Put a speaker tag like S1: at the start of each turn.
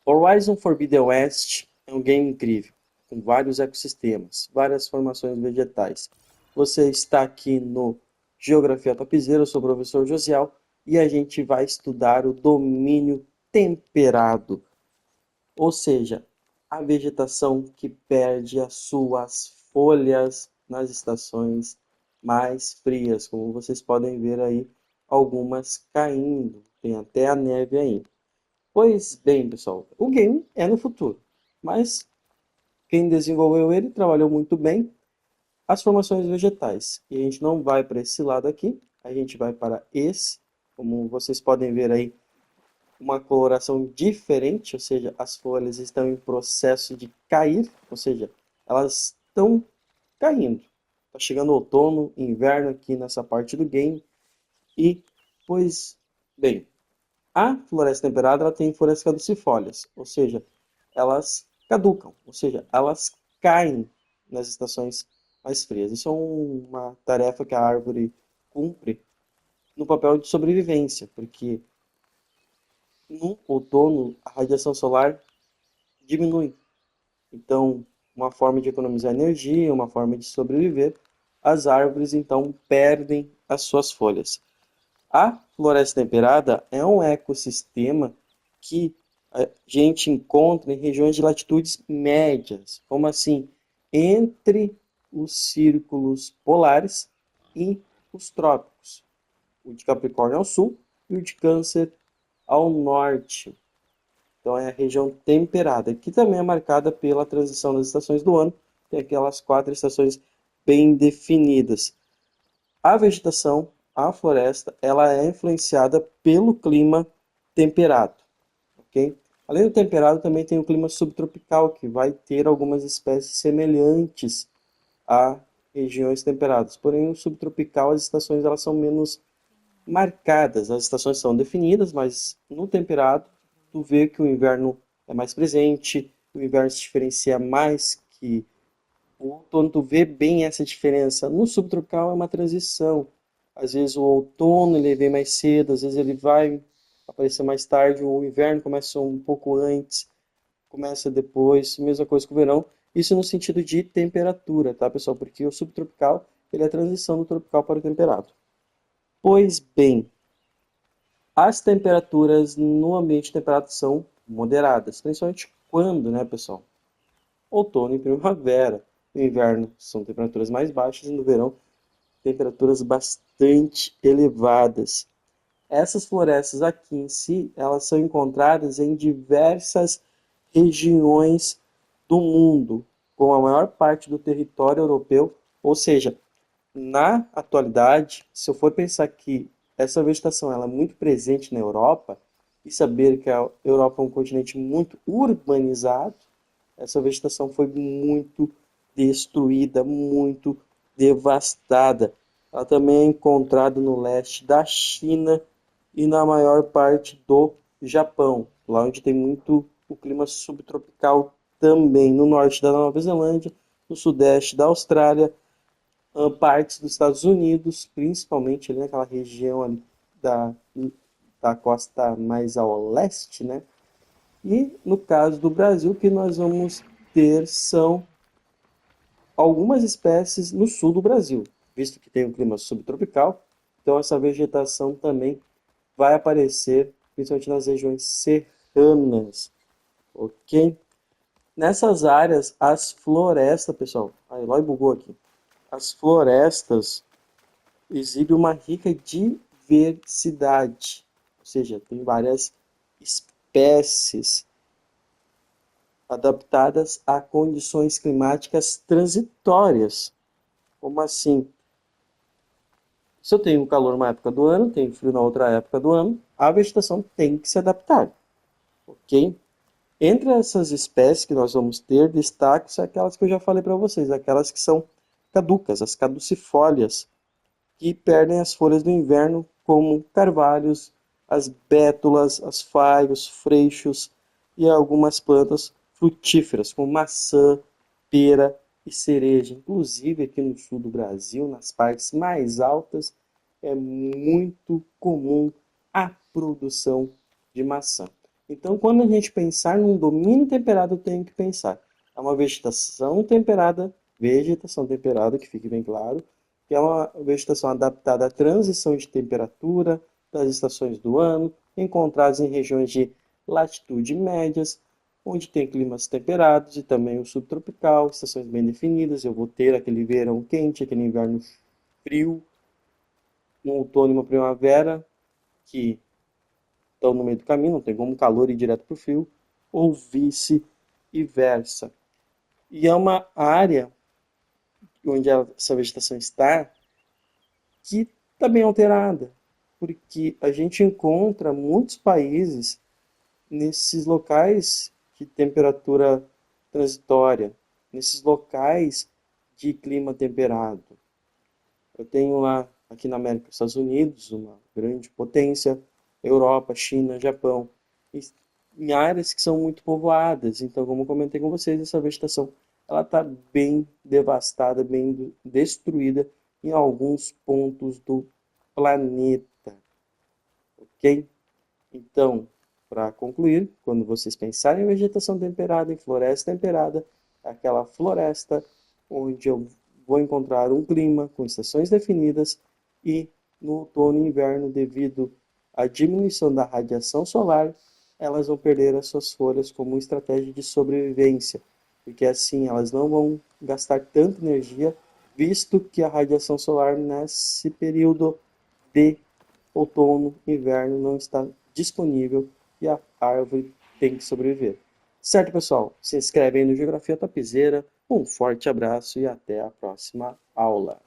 S1: Horizon Forbidden West é um game incrível, com vários ecossistemas, várias formações vegetais. Você está aqui no Geografia Topzera, eu sou o professor Josiel e a gente vai estudar o domínio temperado, ou seja, a vegetação que perde as suas folhas nas estações mais frias, como vocês podem ver aí, algumas caindo, tem até a neve aí. Pois bem, pessoal, o game é no futuro, mas quem desenvolveu ele trabalhou muito bem as formações vegetais. E a gente não vai para esse lado aqui, a gente vai para esse, como vocês podem ver aí, uma coloração diferente, ou seja, as folhas estão em processo de cair, ou seja, elas estão caindo. Está chegando outono, inverno aqui nessa parte do game e, pois bem, a floresta temperada ela tem folhas caducifólias, ou seja, elas caducam, ou seja, elas caem nas estações mais frias. Isso é uma tarefa que a árvore cumpre no papel de sobrevivência, porque no outono a radiação solar diminui. Então, uma forma de economizar energia, uma forma de sobreviver, as árvores então perdem as suas folhas. A floresta temperada é um ecossistema que a gente encontra em regiões de latitudes médias, como assim, entre os círculos polares e os trópicos. O de Capricórnio ao sul e o de Câncer ao norte. Então é a região temperada, que também é marcada pela transição das estações do ano, tem aquelas 4 estações bem definidas. A vegetação, a floresta, ela é influenciada pelo clima temperado, ok? Além do temperado, também tem o clima subtropical, que vai ter algumas espécies semelhantes a regiões temperadas. Porém, o subtropical, as estações elas são menos marcadas. As estações são definidas, mas no temperado, tu vê que o inverno é mais presente, o inverno se diferencia mais que o outono, tu vê bem essa diferença. No subtropical é uma transição. Às vezes o outono ele vem mais cedo, às vezes ele vai aparecer mais tarde, o inverno começa um pouco antes, começa depois, mesma coisa que o verão. Isso no sentido de temperatura, tá, pessoal? Porque o subtropical ele é a transição do tropical para o temperado. Pois bem, as temperaturas no ambiente temperado são moderadas, principalmente quando, né, pessoal? Outono e primavera. No inverno são temperaturas mais baixas e no verão temperaturas bastante elevadas. Essas florestas aqui em si, elas são encontradas em diversas regiões do mundo, com a maior parte do território europeu, ou seja, na atualidade, se eu for pensar que essa vegetação ela é muito presente na Europa, e saber que a Europa é um continente muito urbanizado, essa vegetação foi muito destruída, muito devastada. Ela também é encontrada no leste da China e na maior parte do Japão, lá onde tem muito o clima subtropical também, no norte da Nova Zelândia, no sudeste da Austrália, partes dos Estados Unidos, principalmente ali naquela região ali da costa mais ao leste, né? E no caso do Brasil, o que nós vamos ter são algumas espécies no sul do Brasil, visto que tem um clima subtropical, então essa vegetação também vai aparecer principalmente nas regiões serranas, ok? Nessas áreas, as florestas, pessoal, a Eloy bugou aqui, as florestas exibem uma rica diversidade, ou seja, tem várias espécies adaptadas a condições climáticas transitórias. Como assim? Se eu tenho calor numa época do ano, tenho frio na outra época do ano, a vegetação tem que se adaptar, ok? Entre essas espécies que nós vamos ter, destaque aquelas que eu já falei para vocês, aquelas que são caducas, as caducifólias, que perdem as folhas do inverno, como carvalhos, as bétulas, as faios, freixos e algumas plantas frutíferas, como maçã, pera e cereja. Inclusive aqui no sul do Brasil, nas partes mais altas, é muito comum a produção de maçã. Então, quando a gente pensar num domínio temperado, eu tenho que pensar. É uma vegetação temperada, que fique bem claro, que é uma vegetação adaptada à transição de temperatura das estações do ano, encontradas em regiões de latitude médias, onde tem climas temperados e também o subtropical, estações bem definidas. Eu vou ter aquele verão quente, aquele inverno frio, um outono e uma primavera que estão no meio do caminho, não tem como o calor ir direto para o frio, ou vice-versa. E é uma área onde essa vegetação está que está bem alterada, porque a gente encontra muitos países nesses locais de temperatura transitória, nesses locais de clima temperado. Eu tenho lá, aqui na América, os Estados Unidos, uma grande potência, Europa, China, Japão, em áreas que são muito povoadas. Então, como eu comentei com vocês, essa vegetação ela está bem devastada, bem destruída em alguns pontos do planeta, ok? Então, para concluir, quando vocês pensarem em vegetação temperada, em floresta temperada, é aquela floresta onde eu vou encontrar um clima com estações definidas e no outono e inverno, devido à diminuição da radiação solar, elas vão perder as suas folhas como estratégia de sobrevivência, porque assim elas não vão gastar tanta energia, visto que a radiação solar nesse período de outono, inverno não está disponível e a árvore tem que sobreviver. Certo, pessoal? Se inscreve aí no Geografia Topzera. Um forte abraço e até a próxima aula.